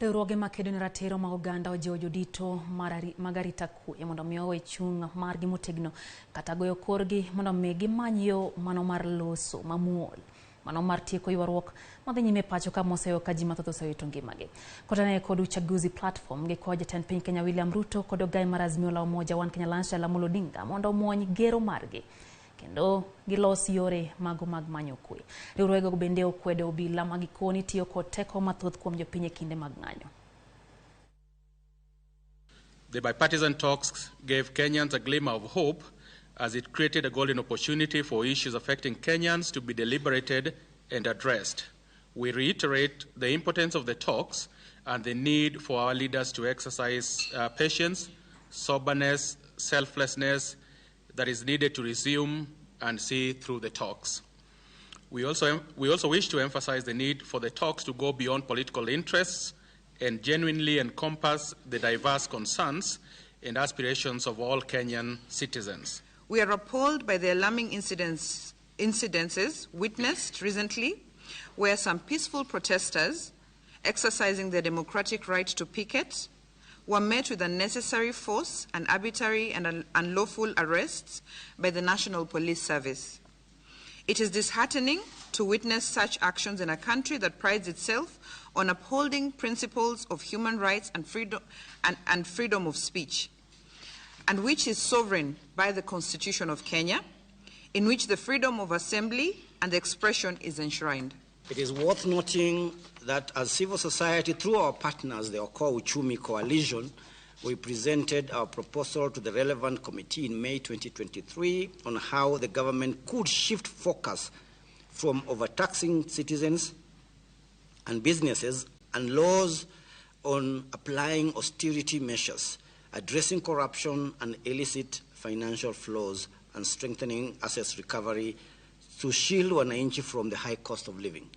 Riwruoge makedone ratiro ma oganda ojiwo jodito mag arita kwe mondo omi owe chung' margi motegno kata goyo korgi mondo omi gimany yo mano mar loso mamuol, mano mar tieko ywaruok madhi nyime pacho ka moseyo ka ji mathoth osewito ngimagi. Kotane kod uchaguzi platform gikwayo jatend piny Kenya William Ruto kod ogai mar Azimio la Umoja One Kenya Lansha Amolo Odinga mondo omwony gero margi kendo gilos yore mago mag manyo kwe. Riwruogego bende okwedo obila ma gikoni tiyo kod teko mathoth kuom jopiny e kinde mag ng'anyo. The bipartisan talks gave Kenyans a glimmer of hope as it created a golden opportunity for issues affecting Kenyans to be deliberated and addressed. We reiterate the importance of the talks and the need for our leaders to exercise patience, soberness, selflessness that is needed to resume and see through the talks. We also wish to emphasize the need for the talks to go beyond political interests and genuinely encompass the diverse concerns and aspirations of all Kenyan citizens. We are appalled by the alarming incidences witnessed recently where some peaceful protesters exercising their democratic right to picket were met with unnecessary force and arbitrary and unlawful arrests by the National Police Service. It is disheartening to witness such actions in a country that prides itself on upholding principles of human rights and freedom of speech, and which is sovereign by the Constitution of Kenya, in which the freedom of assembly and expression is enshrined. It is worth noting that as civil society, through our partners, the Okoa Uchumi Coalition, we presented our proposal to the relevant committee in May 2023 on how the government could shift focus from overtaxing citizens and businesses and laws on applying austerity measures, addressing corruption and illicit financial flows, and strengthening assets recovery to shield wananchi from the high cost of living.